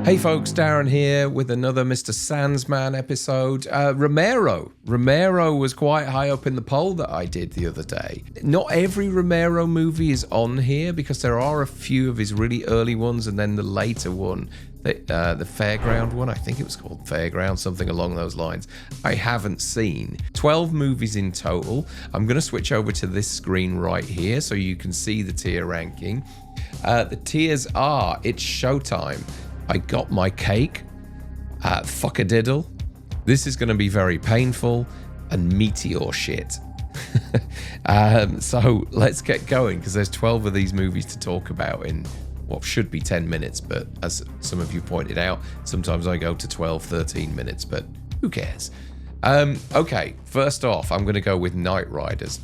Hey folks, Darren here with another Mr. Sandsman episode. Romero was quite high up in the poll that I did the other day. Not every Romero movie is on here because there are a few of his really early ones and then the later one, the Fairground one, I think it was called Fairground, something along those lines, I haven't seen. 12 movies in total. I'm going to switch over to this screen right here so you can see the tier ranking. The tiers are, it's showtime. I got my cake, fuck-a-diddle, this is going to be very painful, and meteor shit. So let's get going, because there's 12 of these movies to talk about in what should be 10 minutes, but as some of you pointed out, sometimes I go to 12, 13 minutes, but who cares? Okay, first off, I'm going to go with Knightriders.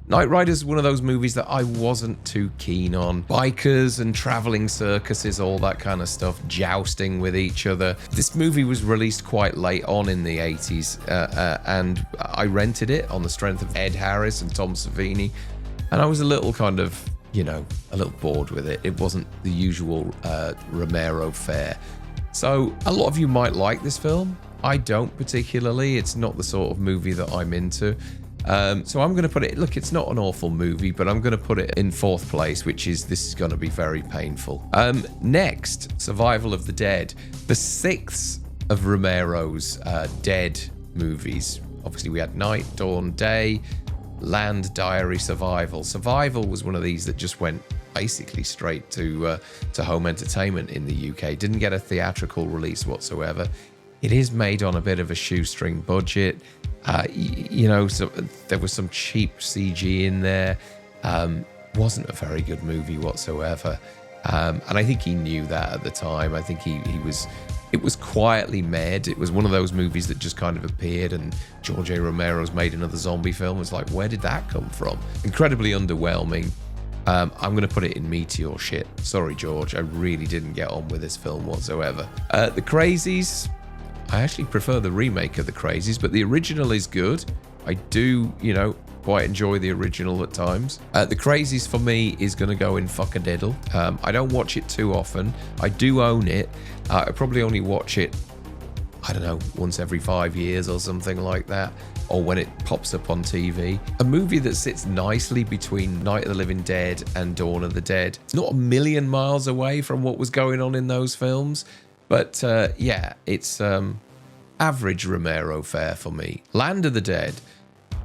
Knightriders is one of those movies that I wasn't too keen on. Bikers and traveling circuses, all that kind of stuff, jousting with each other. This movie was released quite late on in the 80s, and I rented it on the strength of Ed Harris and Tom Savini, and I was a little kind of, you know, a little bored with it. It wasn't the usual Romero fare. So a lot of you might like this film. I don't particularly. It's not the sort of movie that I'm into. So I'm going to put it, look, it's not an awful movie, but I'm going to put it in fourth place, which is, this is going to be very painful. Next, Survival of the Dead, the sixth of Romero's Dead movies. Obviously, we had Night, Dawn, Day, Land, Diary, Survival. Survival was one of these that just went basically straight to home entertainment in the UK. Didn't get a theatrical release whatsoever. It is made on a bit of a shoestring budget. You know, so there was some cheap CG in there. Wasn't a very good movie whatsoever. And I think he knew that at the time. I think it was quietly made. It was one of those movies that just kind of appeared, and George A. Romero's made another zombie film. It's like, where did that come from? Incredibly underwhelming. I'm going to put it in meteor shit. Sorry, George. I really didn't get on with this film whatsoever. The Crazies. I actually prefer the remake of The Crazies, but the original is good. I do, you know, quite enjoy the original at times. The Crazies for me is going to go in fuck-a-diddle. I don't watch it too often. I do own it. I probably only watch it, I don't know, once every 5 years or something like that, or when it pops up on TV. A movie that sits nicely between Night of the Living Dead and Dawn of the Dead. It's not a million miles away from what was going on in those films. But yeah, it's average Romero fare for me. Land of the Dead.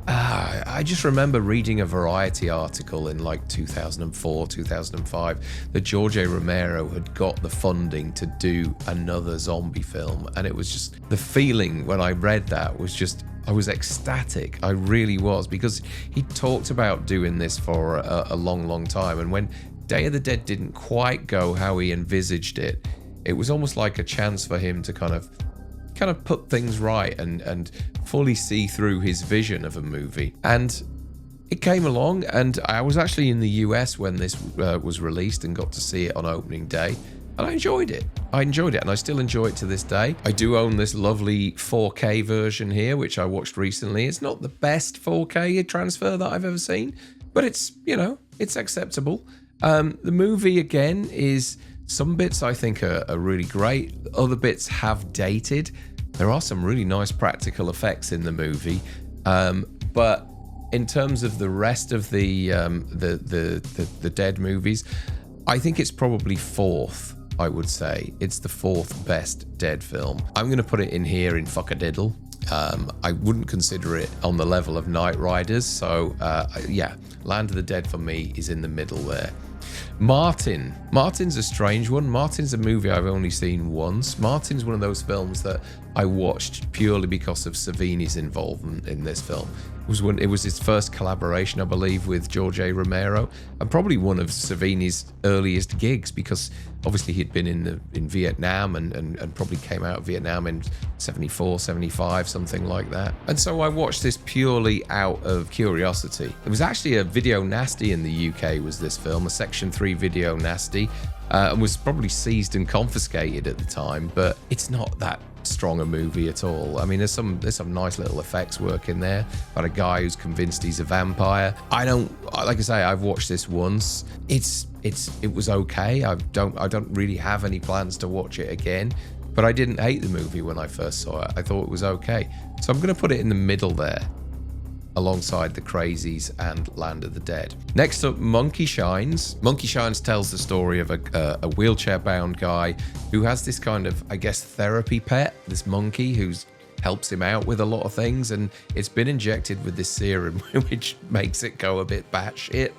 I just remember reading a Variety article in like 2004, 2005 that George A. Romero had got the funding to do another zombie film. And it was just, the feeling when I read that was just, I was ecstatic. I really was, because he talked about doing this for a long, long time. And when Day of the Dead didn't quite go how he envisaged it, it was almost like a chance for him to kind of put things right and fully see through his vision of a movie. And it came along, and I was actually in the US when this was released and got to see it on opening day, and I enjoyed it. And I still enjoy it to this day. I do own this lovely 4K version here, which I watched recently. It's not the best 4K transfer that I've ever seen, but it's, you know, it's acceptable. The movie, again, is... Some bits I think are really great. Other bits have dated. There are some really nice practical effects in the movie, but in terms of the rest of the Dead movies, I think it's probably fourth. I would say it's the fourth best Dead film. I'm going to put it in here in fuck-a-diddle. I wouldn't consider it on the level of Knightriders. So yeah, Land of the Dead for me is in the middle there. Martin's a strange one. Martin's a movie I've only seen once. Martin's one of those films that I watched purely because of Savini's involvement in this film. It was his first collaboration, I believe, with George A. Romero, and probably one of Savini's earliest gigs, because obviously he'd been in Vietnam and probably came out of Vietnam in 74, 75, something like that. And so I watched this purely out of curiosity. It was actually a video nasty in the UK, was this film, a Section 3 video nasty, and was probably seized and confiscated at the time, but it's not that strong a movie at all. I mean, there's some nice little effects work in there about a guy who's convinced he's a vampire. Like I say, I've watched this once. It's it was okay. I don't really have any plans to watch it again, but I didn't hate the movie when I first saw it. I thought it was okay. So I'm going to put it in the middle there, alongside the Crazies and Land of the Dead. Next up, Monkey Shines. Monkey Shines tells the story of a wheelchair-bound guy who has this kind of, I guess, therapy pet, this monkey who's helps him out with a lot of things, and it's been injected with this serum which makes it go a bit batshit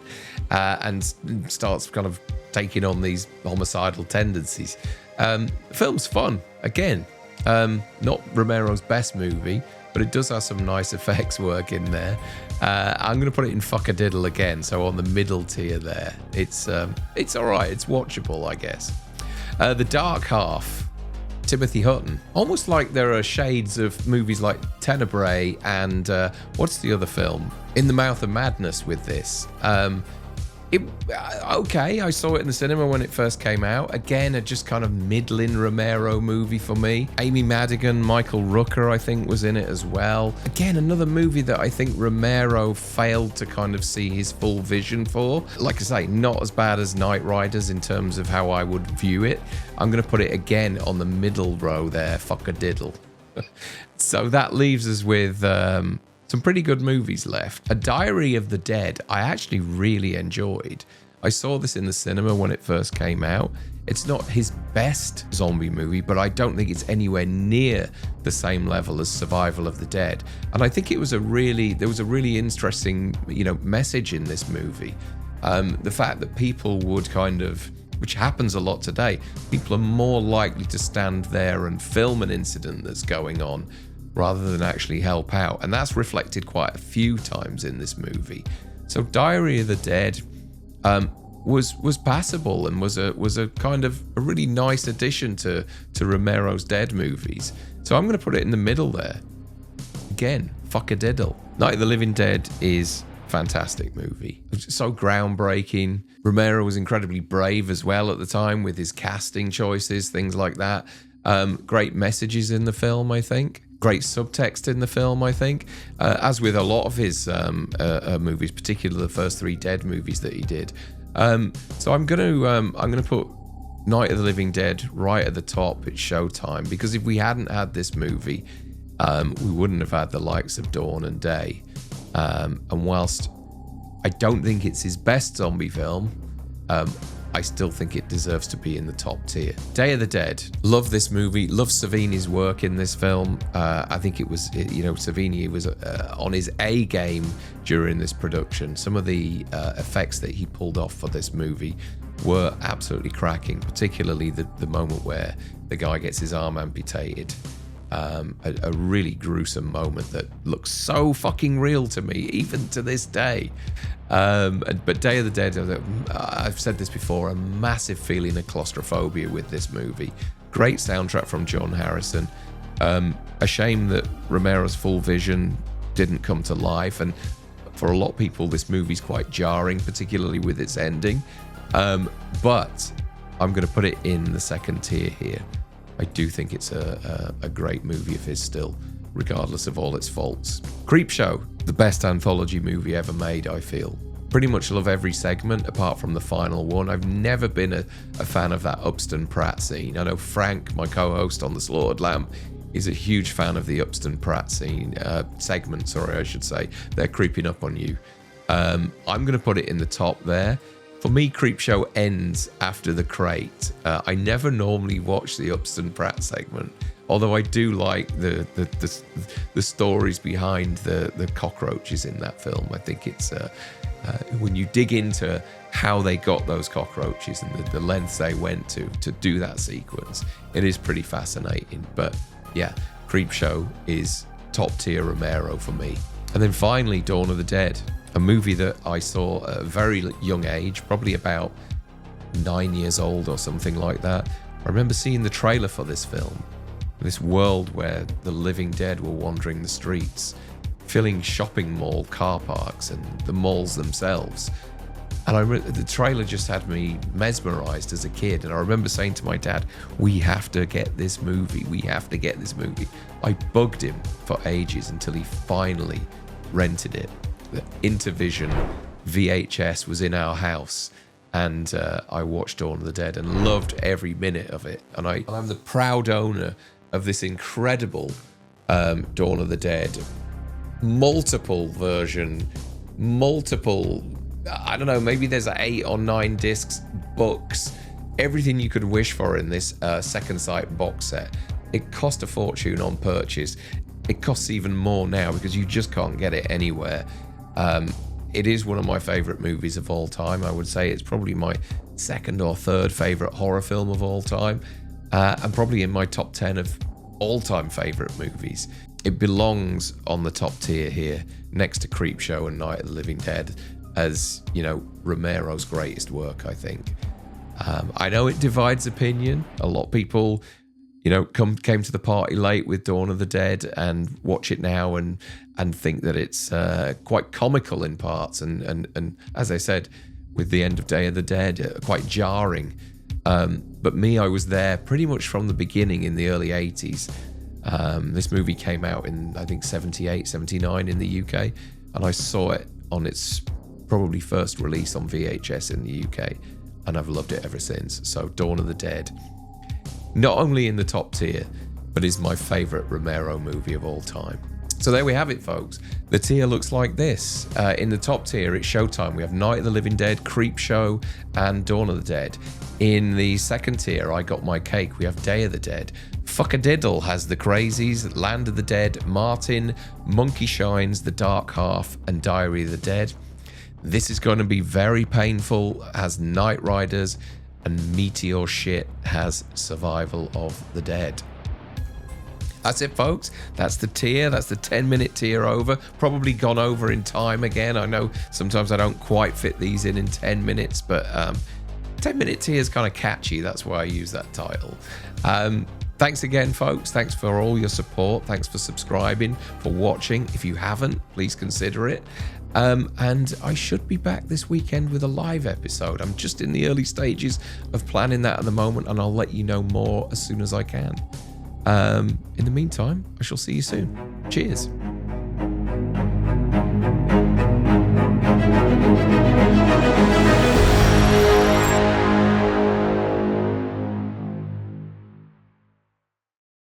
and starts kind of taking on these homicidal tendencies. The film's fun. Again, not Romero's best movie, but it does have some nice effects work in there. I'm going to put it in fuck-a-diddle again, so on the middle tier there. It's all right. It's watchable, I guess. The Dark Half, Timothy Hutton. Almost like there are shades of movies like Tenebrae and what's the other film? In the Mouth of Madness with this. Okay, I saw it in the cinema when it first came out. Again, a just kind of middling Romero movie for me. Amy Madigan, Michael Rooker, I think, was in it as well. Again, another movie that I think Romero failed to kind of see his full vision for. Like I say, not as bad as Knightriders in terms of how I would view it. I'm going to put it again on the middle row there, fuck-a-diddle. So that leaves us with some pretty good movies left. A Diary of the Dead, I actually really enjoyed. I saw this in the cinema when it first came out. It's not his best zombie movie, but I don't think it's anywhere near the same level as Survival of the Dead. And I think there was a really interesting, message in this movie. The fact that people would kind of, which happens a lot today, people are more likely to stand there and film an incident that's going on rather than actually help out, and that's reflected quite a few times in this movie. So Diary of the Dead was passable and was a kind of a really nice addition to Romero's Dead movies. So I'm going to put it in the middle there. Again, fuck-a-diddle. Night of the Living Dead is a fantastic movie. It's so groundbreaking. Romero was incredibly brave as well at the time with his casting choices, things like that. Great messages in the film, I think. Great subtext in the film, I think, as with a lot of his movies, particularly the first 3 Dead movies that he did. So I'm gonna put Night of the Living Dead right at the top at Showtime, because if we hadn't had this movie, we wouldn't have had the likes of Dawn and Day. And whilst I don't think it's his best zombie film, I still think it deserves to be in the top tier. Day of the Dead. Love this movie. Love Savini's work in this film. I think Savini was on his A game during this production. Some of the effects that he pulled off for this movie were absolutely cracking, particularly the moment where the guy gets his arm amputated. A really gruesome moment that looks so fucking real to me, even to this day. But Day of the Dead, I've said this before, a massive feeling of claustrophobia with this movie. Great soundtrack from John Harrison. A shame that Romero's full vision didn't come to life, and for a lot of people this movie's quite jarring, particularly with its ending. But I'm going to put it in the second tier here. I do think it's a great movie of his still, regardless of all its faults. Creepshow, the best anthology movie ever made, I feel. Pretty much love every segment apart from the final one. I've never been a fan of that Upston Pratt scene. I know Frank, my co-host on The Slaughtered Lamb, is a huge fan of the Upston Pratt segment, I should say. They're creeping up on you. I'm going to put it in the top there. For me, Creepshow ends after the crate. I never normally watch the Upston Pratt segment, although I do like the stories behind the cockroaches in that film. I think it's when you dig into how they got those cockroaches and the lengths they went to do that sequence, it is pretty fascinating. But yeah, Creepshow is top tier Romero for me. And then finally, Dawn of the Dead. A movie that I saw at a very young age, probably about 9 years old or something like that. I remember seeing the trailer for this film. This world where the living dead were wandering the streets, filling shopping mall car parks and the malls themselves. And the trailer just had me mesmerized as a kid. And I remember saying to my dad, we have to get this movie. We have to get this movie. I bugged him for ages until he finally rented it. The Intervision VHS was in our house, and I watched Dawn of the Dead and loved every minute of it. And I'm the proud owner of this incredible Dawn of the Dead multiple version, I don't know, maybe there's 8 or 9 discs, books, everything you could wish for in this second sight box set. It cost a fortune on purchase. It costs even more now because you just can't get it anywhere. It is one of my favorite movies of all time. I would say it's probably my second or third favorite horror film of all time, and probably in my top 10 of all-time favorite movies. It belongs on the top tier here, next to Creepshow and Night of the Living Dead, as, you know, Romero's greatest work, I think. I know it divides opinion. A lot of people, you know, came to the party late with Dawn of the Dead and watch it now and think that it's quite comical in parts and as I said, with the end of Day of the Dead, quite jarring. But me, I was there pretty much from the beginning in the early 80s. This movie came out in, I think, 78, 79 in the UK, and I saw it on its probably first release on VHS in the UK, and I've loved it ever since. So Dawn of the Dead, not only in the top tier, but is my favourite Romero movie of all time. So there we have it, folks. The tier looks like this. In the top tier, it's Showtime. We have Night of the Living Dead, Creepshow, and Dawn of the Dead. In the second tier, I got my cake. We have Day of the Dead. Fuckadiddle has The Crazies, Land of the Dead, Martin, Monkey Shines, The Dark Half, and Diary of the Dead. This is going to be very painful, has Knightriders, and Meteor Shit has Survival of the Dead. That's it, folks. That's the tier. That's the 10-minute tier over. Probably gone over in time again. I know sometimes I don't quite fit these in 10 minutes, but 10-minute tier is kind of catchy. That's why I use that title. Thanks again, folks. Thanks for all your support. Thanks for subscribing, for watching. If you haven't, please consider it. And I should be back this weekend with a live episode. I'm just in the early stages of planning that at the moment, and I'll let you know more as soon as I can. In the meantime, I shall see you soon. Cheers.